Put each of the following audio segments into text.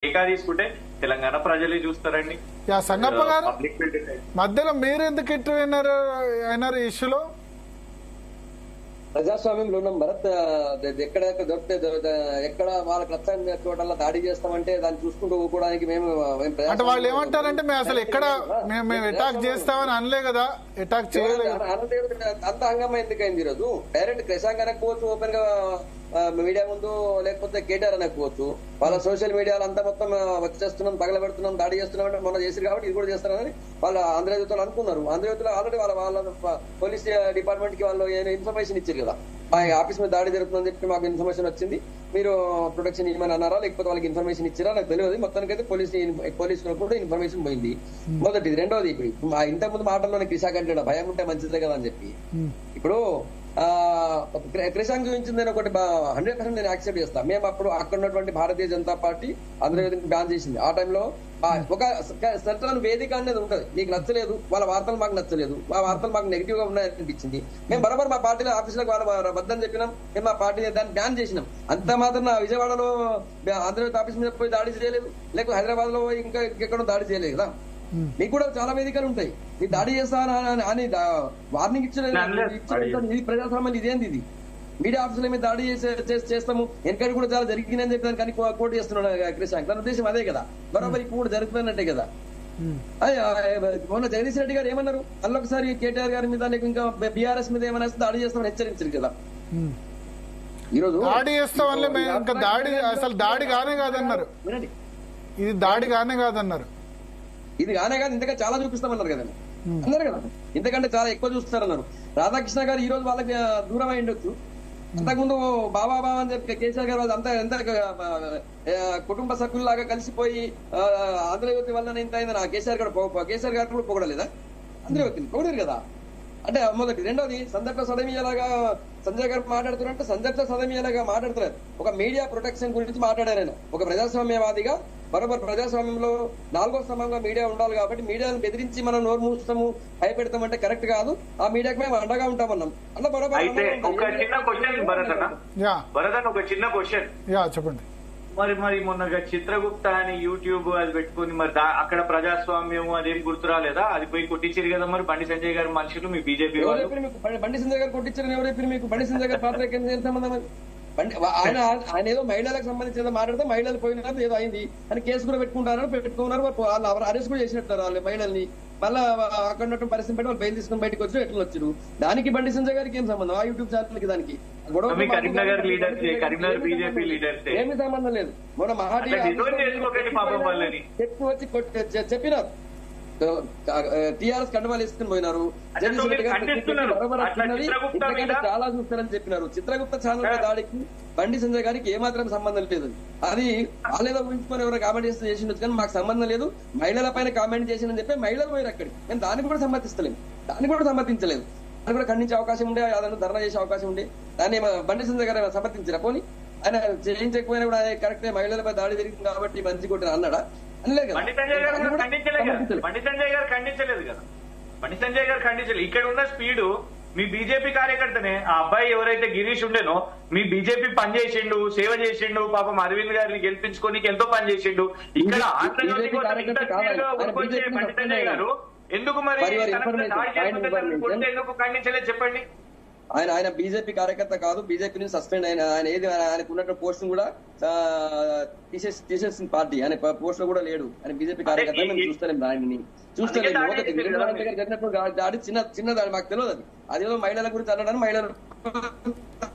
టీకా తీసుకుంటే తెలంగాణ ప్రజలే చూస్తారండి. సంగప్ప గారు మధ్యలో మీరు ఎందుకు ఇటు అయినారు ఇష్యూలో? ప్రజాస్వామ్యంలో ఉన్నాం భరత్. ఎక్కడ దొరికితే ఎక్కడ వాళ్ళకి నచ్చని చోటల్లో దాడి చేస్తామంటే దాన్ని చూసుకుంటూ ఊకోవడానికి మేము అంటే వాళ్ళు ఏమంటారంటే మేము అసలు ఎక్కడ మేము అటాక్ చేస్తామని అనలే కదా, అటాక్ చేయలేదు. అంత హంగామా ఎందుకైంది ఈరోజు? డైరెక్ట్ క్రిషాంక్ అనకపోవచ్చు, ఓపెన్ గా మీడియా ముందు, లేకపోతే కేటీఆర్ అనకపోవచ్చు. వాళ్ళ సోషల్ మీడియాలో అంతా మొత్తం వచ్చేస్తున్నాం, తగలబెడుతున్నాం, దాడి చేస్తున్నాం అంటే మొన్న చేశారు కాబట్టి ఇది కూడా చేస్తారని వాళ్ళు ఆంధ్రజ్యోతులు అనుకున్నారు. ఆంధ్రజ్యోతులు ఆల్రెడీ వాళ్ళ పోలీస్ డిపార్ట్మెంట్ కి వాళ్ళు ఇన్ఫర్మేషన్ ఇచ్చారు కదా, మా ఆఫీస్ మీద దాడి జరుగుతుందని చెప్పి మాకు ఇన్ఫర్మేషన్ వచ్చింది, మీరు ప్రొటెక్షన్ ఇవ్వమని అన్నారా లేకపోతే వాళ్ళకి ఇన్ఫర్మేషన్ ఇచ్చారా నాకు తెలియదు. మొత్తానికి అయితే పోలీసులకు కూడా ఇన్ఫర్మేషన్ పోయింది. మొదటిది. రెండోది, ఇప్పుడు ఇంతకుముందు మాటల్లోనే క్రిషాంక్ అంటే భయం ఉంటే మంచిదే కదా అని చెప్పి, ఇప్పుడు క్రిషాంక్ చూపించింది ఒకటి 100% నేను యాక్సెప్ట్ చేస్తాను. మేము అప్పుడు అక్కడ ఉన్నటువంటి భారతీయ జనతా పార్టీ ఆంధ్రప్రదేశ్ బ్యాన్ చేసింది. ఆ టైంలో ఒక సెంట్రల్ వేదిక అనేది ఉంటది, మీకు నచ్చలేదు, వాళ్ళ వార్తలు మాకు నచ్చలేదు, మా వార్తలు మాకు నెగిటివ్ గా ఉన్నాయనిపించింది, మేము బరాబర్ మా పార్టీలో ఆఫీసులకు వాళ్ళ వద్దని చెప్పినాం, మేము మా పార్టీ దాన్ని బ్యాన్ చేసినాం. అంత మాత్రం విజయవాడలో ఆంధ్రప్రదేశ్ ఆఫీస్ మీద పోయి దాడి చేయలేదు, లేకపోతే హైదరాబాద్ లో ఇంకా ఎక్కడో దాడి చేయలేదు కదా. మీకు కూడా చాలా వేదికలు ఉంటాయి, మీరు దాడి చేస్తానని వార్నింగ్ ఇచ్చలేదు. ఇది ప్రజాస్వామ్యం, ఇదేంది ఇది? మీడియా ఆఫీసుల మీద దాడి చేస్తాము, ఎన్నికలు కూడా చాలా జరిగిందని చెప్పి కానీ కోర్టు చేస్తున్నాడు క్రిషాంక్. తన ఉద్దేశం అదే కదా, బరాబర్ ఇప్పుడు కూడా జరుగుతున్నట్టే కదా. మొన్న జగదీష్ రెడ్డి గారు ఏమన్నారు, మళ్ళొకసారి కేటీఆర్ గారి మీద లేక ఇంకా బీఆర్ఎస్ మీద ఏమైనా దాడి చేస్తామని హెచ్చరించారు కదా. ఈరోజు దాడి చేస్తామని ఇంకా దాడి అసలు దాడి కానే కాదన్నారు, ఇది దాడి కానే కాదన్నారు. ఇది కానే కాదు, ఇంతగా చాలా చూపిస్తామన్నారు కదండి, అన్నారు కదా, ఇంతకంటే చాలా ఎక్కువ చూస్తారన్నారు. రాధాకృష్ణ గారు ఈ రోజు వాళ్ళకి దూరం అయి ఉండొచ్చు, అంతకుముందు బాబా అని చెప్పి కేసీఆర్ గారు అంతా ఎంత కుటుంబ సభ్యుల్లాగా కలిసిపోయి ఆంధ్రజ్యోతి వల్ల ఇంత అయిందని కేసీఆర్ గారు కూడా పొగడలేదా? ఆంధ్రజ్యోతిని పొగడారు కదా. అంటే మొదటి. రెండోది, సందర్భ సదమీయలాగా సంజయ్ గారు మాట్లాడుతున్నారంటే సందర్భ సదమీయలాగా మాట్లాడుతున్నారు. ఒక మీడియా ప్రొటెక్షన్ గురించి మాట్లాడారు ఆయన. ఒక ప్రజాస్వామ్యవాదిగా బరోబర్ ప్రజాస్వామ్యంలో 4వ స్తంభంగా మీడియా ఉండాలి కాబట్టి మీడియాను బెదిరించి మనం నోరు మూస్తాము, భయపెడతామంటే కరెక్ట్ కాదు. ఆ మీడియాకి మేము అండగా ఉంటామన్నాం. అన్న బరోబర్. ఒక చిన్న క్వశ్చన్ భరత్, ఒక చిన్న క్వశ్చన్ చెప్పండి. మరి మొన్న చిత్రగుప్త అని యూట్యూబ్ అది పెట్టుకుని మరి అక్కడ ప్రజాస్వామ్యం అదేం గుర్తురాలేదా? అది పోయి కొట్టించారు కదా మరి బండి సంజయ్ గారి మనుషులు, మీ బీజేపీ వాళ్ళు. బండి సంజయ్ గారు కొట్టించారని ఎవరైపోయి మీకు? బండి సంజయ్ గారి పాత్ర ఏం సంబంధం? ఆయన ఏదో మహిళలకు సంబంధించి ఏదో మాట్లాడితే మహిళలు పోయిన ఏదో అయింది అని కేసు కూడా పెట్టుకున్నారు. వాళ్ళు అరెస్ట్ కూడా చేసినట్టారు వాళ్ళ మహిళల్ని. మళ్ళా అక్కడ ఉన్నట్టు పరిస్థితి పెట్టి వాళ్ళు బయలు తీసుకుని బయటకు వచ్చి ఎట్లా వచ్చారు? దానికి బండి సంజయ్ గారికి ఏం సంబంధం? ఆ యూట్యూబ్ ఛానల్ కి దానికి ఏమి సంబంధం లేదు. మొన్న మహాటి వచ్చి చెప్పినారు, టీఆర్ఎస్ కండవాలు వేసుకుని పోయినారు, చాలా చూస్తారని చెప్పినారు. చిత్రగుప్త ఛానల్ దాడికి బండి సంజయ్ గారికి ఏమాత్రం సంబంధం లేదు. అది వాళ్ళేదో ఊహించుకొని ఎవరో కామెంట్ చేసిండొచ్చు కానీ మాకు సంబంధం లేదు. మహిళల పైన కామెంట్ చేసిందని చెప్పి మహిళలు పోయారు అక్కడికి. మేము దానికి కూడా సమ్మతిస్తలేము, దాన్ని కూడా సమ్మతించలేదు. దాన్ని కూడా ఖండించే అవకాశం ఉండే, అదను ధర్నా చేసే అవకాశం ఉండే. దాన్ని బండి సంజయ్ గారు సమర్థించారా? పోనీ ఆయన చేయించకపోయినా కూడా కరెక్టే, మహిళలపై దాడి జరిగింది కాబట్టి మంచి కొట్టిన అన్నాడా? బండి సంజయ్ గారు ఖండించలేదు కదా. బండి సంజయ్ గారు ఖండించలేదు. ఇక్కడ ఉన్న స్పీడు మీ బీజేపీ కార్యకర్తనే, ఆ అబ్బాయి ఎవరైతే గిరీష్ ఉండేనో మీ బీజేపీ పనిచేసిండు, సేవ చేసిండు, పాపం అరవింద్ గారిని గెలిపించుకోనికి ఎంతో పని చేసిండు. ఇక్కడ బండి సంజయ్ గారు ఎందుకు మరి ఎందుకు ఖండించలేదు చెప్పండి? ఆయన బీజేపీ కార్యకర్త కాదు, బీజేపీ నుంచి సస్పెండ్ అయిన ఆయన. ఏది ఆయనకు ఉన్నట్టు పోస్ట్ కూడా తీసేసిన పార్టీ, ఆయన పోస్ట్ లో కూడా లేడు. ఆయన బీజేపీ కార్యకర్త. మేము చూస్తలేము, దానిని చూస్తలేము. జరిగినప్పుడు దాడి చిన్న దాడి మాకు తెలియదు. అది అదేదో మహిళల గురించి అనడానికి మహిళలు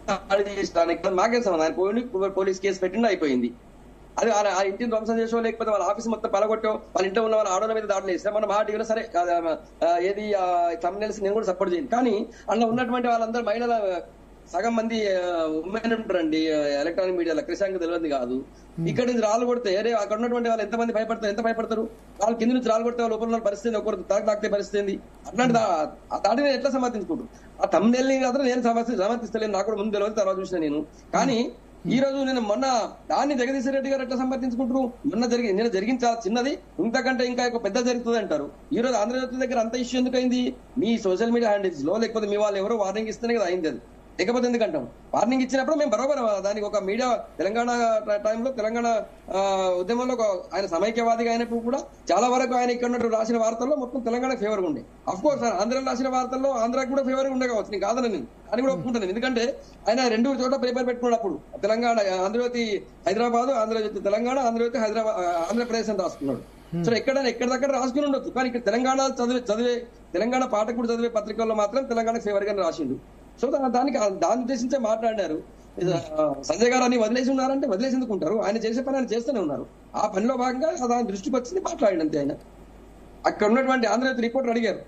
దాడి చేసడానికి మాకేం సంబంధం? ఆయన పోలీస్ కేసు పెట్టిండు, అయిపోయింది. అది ఆ ఇంటిని ధ్వంసం చేసో లేకపోతే వాళ్ళ ఆఫీస్ మొత్తం పలగొట్టో వాళ్ళ ఇంట్లో ఉన్న వాళ్ళ ఆడోళ్ళ మీద దాడులు చేస్తే మన టీవీలో సరే ఏది తమ్మునేల్సి నేను కూడా సపోర్ట్ చేయను. కానీ అందులో ఉన్నటువంటి వాళ్ళందరూ మహిళల సగం మంది ఉమెన్ ఉంటారండి ఎలక్ట్రానిక్ మీడియాలో. క్రిషాంక్ తెలియదు కాదు. ఇక్కడ నుంచి రాళ్ళు కొడితే అక్కడ ఉన్నటువంటి వాళ్ళు ఎంత భయపడతారు? వాళ్ళు కింద నుంచి రాళ్ళు కొడితే వాళ్ళ లోపల పరిస్థితి, ఒకరు తాకితే పరిస్థితి. అట్లాంటి ఆ దాడిని ఎట్లా సమర్థించుకుంటారు? ఆ తమ్మునేల్ని మాత్రం నేను సమర్థిస్తలేను, నాకు కూడా ముందు తెలియదు, తర్వాత చూసిన నేను. కానీ ఈ రోజు నేను మొన్న దాన్ని జగదీష్ రెడ్డి గారు ఎట్లా సమర్థించుకుంటారు? నిన్న జరిగింది చాలా చిన్నది, ఇంతకంటే ఇంకా పెద్ద జరుగుతుంది అంటారు. ఈ రోజు ఆంధ్రజ్యోతి దగ్గర అంత ఇష్యూ ఎందుకు అయింది? మీ సోషల్ మీడియా హ్యాండిల్స్ లో లేకపోతే మీ వాళ్ళు ఎవరో వార్నింగ్ ఇస్తేనే కదా అయింది. అది లేకపోతే ఎందుకంటాం? వార్నింగ్ ఇచ్చినప్పుడు మేము బరోబర్ దానికి ఒక మీడియా తెలంగాణ టైంలో తెలంగాణ ఉద్యమంలో ఆయన సమైక్యవాదిగా అయినప్పుడు కూడా చాలా వరకు ఆయన ఇక్కడ రాసిన వార్తల్లో మొత్తం తెలంగాణ ఫేవర్ ఉండే. అఫ్ కోర్స్ ఆంధ్ర రాసిన వార్తల్లో ఆంధ్రాకి కూడా ఫేవర్ ఉండే కావచ్చు, నేను కాదని నేను అని కూడా ఒప్పుకుంటాను. ఎందుకంటే ఆయన 2 చోట్ల పేపర్ పెట్టుకున్నప్పుడు తెలంగాణ ఆంధ్రజ్యోతి హైదరాబాద్, ఆంధ్రజ్యోతి తెలంగాణ, ఆంధ్రజ్యోతి హైదరాబాద్ ఆంధ్రప్రదేశ్ అని రాసుకున్నాడు. సో ఎక్కడిదక్కడ రాసుకుని ఉండొచ్చు, కానీ ఇక్కడ తెలంగాణ చదివే తెలంగాణ పాఠకుడు చదివే పత్రికల్లో మాత్రం తెలంగాణ ఫేవర్ గానే రాసిండు. సో దాన్ని ఉద్దేశించే మాట్లాడినారు. సంజయ్ గారు అని వదిలేసి ఉన్నారంటే వదిలేసి ఎందుకుంటారు? ఆయన చేసే పని ఆయన చేస్తూనే ఉన్నారు. ఆ పనిలో భాగంగా దాని దృష్టికి వచ్చింది మాట్లాడండి అంతే. ఆయన అక్కడ ఉన్నటువంటి ఆంధ్రజ్యోతి రిపోర్టర్ అడిగారు,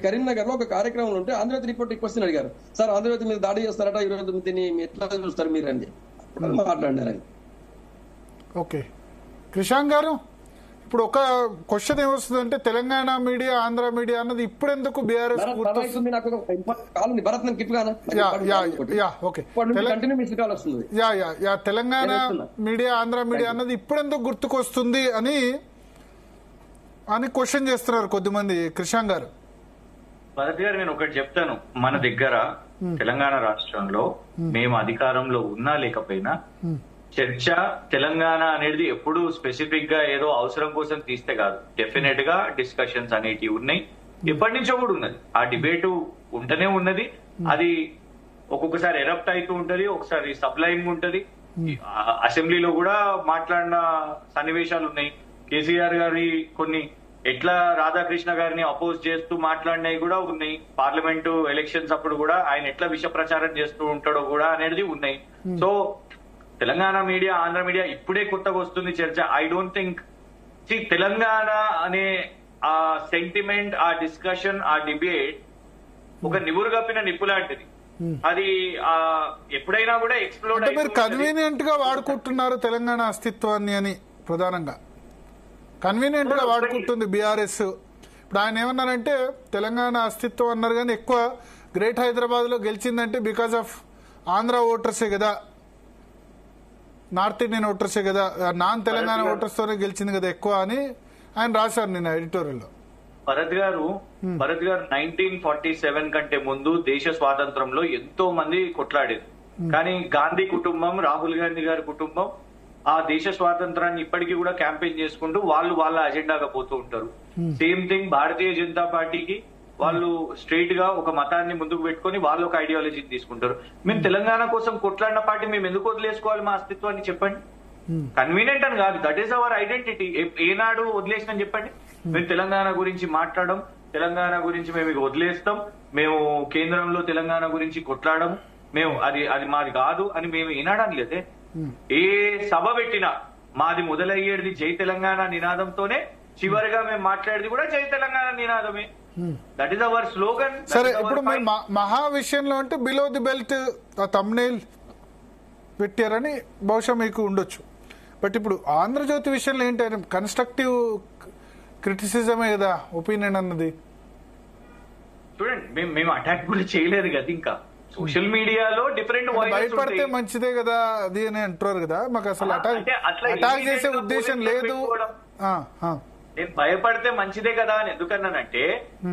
కరీంనగర్ లో ఒక కార్యక్రమం ఉంటే ఆంధ్రజ్యోతి రిపోర్టర్ క్వశ్చన్ అడిగారు, సార్ ఆంధ్రజ్యోతి మీద దాడి చేస్తారట, ఈరోజు దీన్ని ఎట్లా చూస్తారు మీరు అని మాట్లాడినారు ఆయన. ఓకే క్రిషాంక్ గారు, ఇప్పుడు ఒక క్వశ్చన్ ఏమొస్తుందంటే తెలంగాణ మీడియా ఆంధ్ర మీడియా అన్నది ఇప్పుడు ఎందుకు BRS Telangana media Andhra media అన్నది ఇప్పుడు ఎందుకు గుర్తుకొస్తుంది అని క్వశ్చన్ చేస్తున్నారు కొద్దిమంది. క్రిషాంక్ గారు. భరత్ గారు, నేను ఒకటి చెప్తాను. మన దగ్గర తెలంగాణ రాష్ట్రంలో మేము అధికారంలో ఉన్నా లేకపోయినా చర్చ తెలంగాణ అనేది ఎప్పుడు స్పెసిఫిక్ గా ఏదో అవసరం కోసం తీస్తే కాదు, డెఫినెట్ గా డిస్కషన్స్ అనేటివి ఉన్నాయి, ఎప్పటి నుంచో కూడా ఉన్నది. ఆ డిబేటు ఉంటూనే ఉన్నది. అది ఒక్కొక్కసారి ఎరప్ట్ అవుతూ ఉంటది, ఒకసారి సబ్లైమ్ ఉంటది. అసెంబ్లీలో కూడా మాట్లాడిన సన్నివేశాలు ఉన్నాయి. కేసీఆర్ గారి కొన్ని ఎట్లా రాధాకృష్ణ గారిని అపోజ్ చేస్తూ మాట్లాడినవి కూడా ఉన్నాయి. పార్లమెంటు ఎలక్షన్స్ అప్పుడు కూడా ఆయన ఎట్లా విష ప్రచారం చేస్తూ ఉంటాడో కూడా అనేది ఉన్నాయి. So Telangana media Andhra media ఇప్పుడే కొత్తగా వస్తుంది చర్చ. ఐ డోంట్ థింక్ తెలంగాణ అనే ఆ సెంటిమెంట్, ఆ డిస్కషన్, ఆ డిబేట్ ఒక నివురు కప్పిన నిప్పు లాంటిది. అది ఎప్పుడైనా కూడా ఎక్స్ప్లోడ్ మీరు కన్వీనియంట్ గా వాడుకుంటున్నారు తెలంగాణ అస్తిత్వాన్ని అని, ప్రధానంగా కన్వీనియంట్ గా వాడుకుంటుంది బీఆర్ఎస్. ఇప్పుడు ఆయన ఏమన్నారంటే తెలంగాణ అస్తిత్వం అన్నారు, కానీ ఎక్కువ గ్రేట్ హైదరాబాద్ లో గెలిచిందంటే బికాస్ ఆఫ్ ఆంధ్ర ఓటర్సే కదా, నార్త్ ఇండియన్ ఓటర్సే కదా, నాన్ తెలంగాణ ఓటర్స్ తోనే గెలిచింది కదా ఎక్కువ అని ఆయన రాశారు నిన్న ఎడిటోరియల్ లో. భరత్ గారు 1947 కంటే ముందు దేశ స్వాతంత్రంలో ఎంతో మంది కొట్లాడారు. కానీ గాంధీ కుటుంబం, రాహుల్ గాంధీ గారి కుటుంబం ఆ దేశ స్వాతంత్రాన్ని ఇప్పటికీ కూడా క్యాంపెయిన్ చేసుకుంటూ వాళ్ళ అజెండాగా పోతూ ఉంటారు. సేమ్ థింగ్ భారతీయ జనతా పార్టీకి వాళ్ళు స్ట్రైట్ గా ఒక మతాన్ని ముందుకు పెట్టుకుని వాళ్ళు ఒక ఐడియాలజీని తీసుకుంటారు. మేము తెలంగాణ కోసం కొట్లాడిన పార్టీ మేము ఎందుకు వదిలేసుకోవాలి మా అస్తిత్వాన్ని? చెప్పండి. కన్వీనియంట్ అని కాదు, దట్ ఈస్ అవర్ ఐడెంటిటీ. ఏనాడు వదిలేసినని చెప్పండి. మేము తెలంగాణ గురించి మాట్లాడడం, తెలంగాణ గురించి మేము ఇక వదిలేస్తాం, మేము కేంద్రంలో తెలంగాణ గురించి కొట్లాడము, మేము అది మాది కాదు అని మేము ఏనాడని లేదే. ఏ సభ పెట్టినా మాది మొదలయ్యేది జై తెలంగాణ నినాదంతోనే, చివరిగా మేము మాట్లాడేది కూడా జై తెలంగాణ నినాదమే. That is our slogan. సరే, ఇప్పుడు మీరు మహా విషయంలో అంటే బిలో ది బెల్ట్ థంబ్నెయిల్ పెట్టారని బహుశా మీకు ఉండొచ్చు. బట్ ఇప్పుడు ఆంధ్రజ్యోతి విషయంలో ఏంటి, కన్స్ట్రక్టివ్ క్రిటిసిజమే కదా ఒపీనియన్ అన్నది. చూడండి, మేము అటాక్ కూడా చేయలేదు కదా. ఇంకా సోషల్ మీడియాలో డిఫరెంట్ భయపడితే మంచిదే కదా అది అని అంటారు కదా. మాకు అసలు అటాక్ చేసే ఉద్దేశం లేదు. నేను భయపడితే మంచిదే కదా అని ఎందుకన్నానంటే,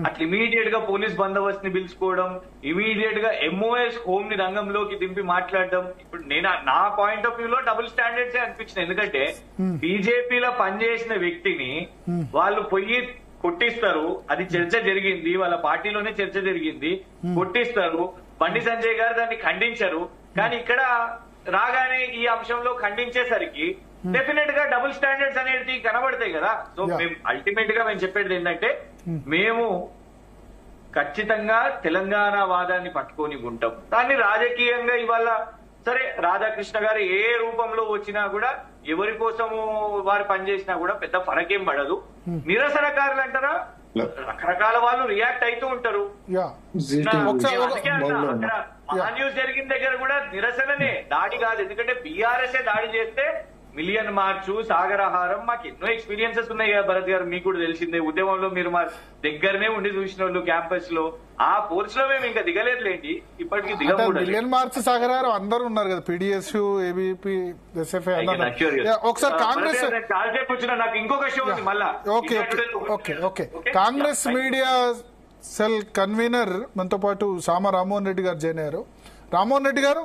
అట్లా ఇమీడియట్ గా పోలీస్ బందోబస్తు ని పిలుచుకోవడం, ఇమీడియట్ గా ఎంఓఎస్ హోమ్ ని రంగంలోకి దింపి మాట్లాడడం, ఇప్పుడు నేను నా పాయింట్ ఆఫ్ వ్యూలో డబుల్ స్టాండర్డ్స్ అనిపించింది. ఎందుకంటే బీజేపీలో పనిచేసిన వ్యక్తిని వాళ్ళు పొయ్యి కొట్టిస్తారు, అది చర్చ జరిగింది, వాళ్ళ పార్టీలోనే చర్చ జరిగింది, కొట్టిస్తారు. బండి సంజయ్ గారు దాన్ని ఖండించరు. కానీ ఇక్కడ రాగానే ఈ అంశంలో ఖండించేసరికి డెఫినెట్ గా డబుల్ స్టాండర్డ్స్ అనేది కనబడతాయి కదా. సో మేము అల్టిమేట్ గా మేము చెప్పేది ఏంటంటే, మేము ఖచ్చితంగా తెలంగాణ వాదాన్ని పట్టుకొని ఉంటాం. దాన్ని రాజకీయంగా ఇవాళ సరే రాధాకృష్ణ గారు ఏ రూపంలో వచ్చినా కూడా, ఎవరి కోసము వారు పనిచేసినా కూడా పెద్ద ఫరకేం పడదు. నిరసనకారులు అంటారా, రకరకాల వాళ్ళు రియాక్ట్ అవుతూ ఉంటారు. న్యూస్ జరిగిన దగ్గర కూడా నిరసననే, దాడి కాదు. ఎందుకంటే బీఆర్ఎస్ దాడి చేస్తే మిలియన్ మార్చు, సాగరహారం, మాకు ఎన్నో ఎక్స్పీరియన్సెస్ ఉన్నాయి కదా భరత్ గారు, మీకు కూడా తెలిసిందే. ఉద్యమంలో మీరు మా దగ్గరనే ఉండి చూసిన వాళ్ళు క్యాంపస్ లో, ఆ ఫోర్స్ లో మేము ఇంకా దిగలేదులేండి, ఇప్పటికీ దిగకూడదు. మిలియన్ మార్చ్, సాగరహారం అందరూ ఉన్నారు కదా, పీడిఎస్, ఏబీపీ, ఎస్ఎఫ్ఐ. ఒకసారి కాంగ్రెస్ కాల్సేపు వచ్చిన నాకు ఇంకొక షో ఉంది మళ్ళా. Okay okay okay okay Congress media cell convener మనతో పాటు సామ రామ్మోహన్ రెడ్డి గారు జాయిన్ అయ్యారు. రామ్మోహన్ రెడ్డి గారు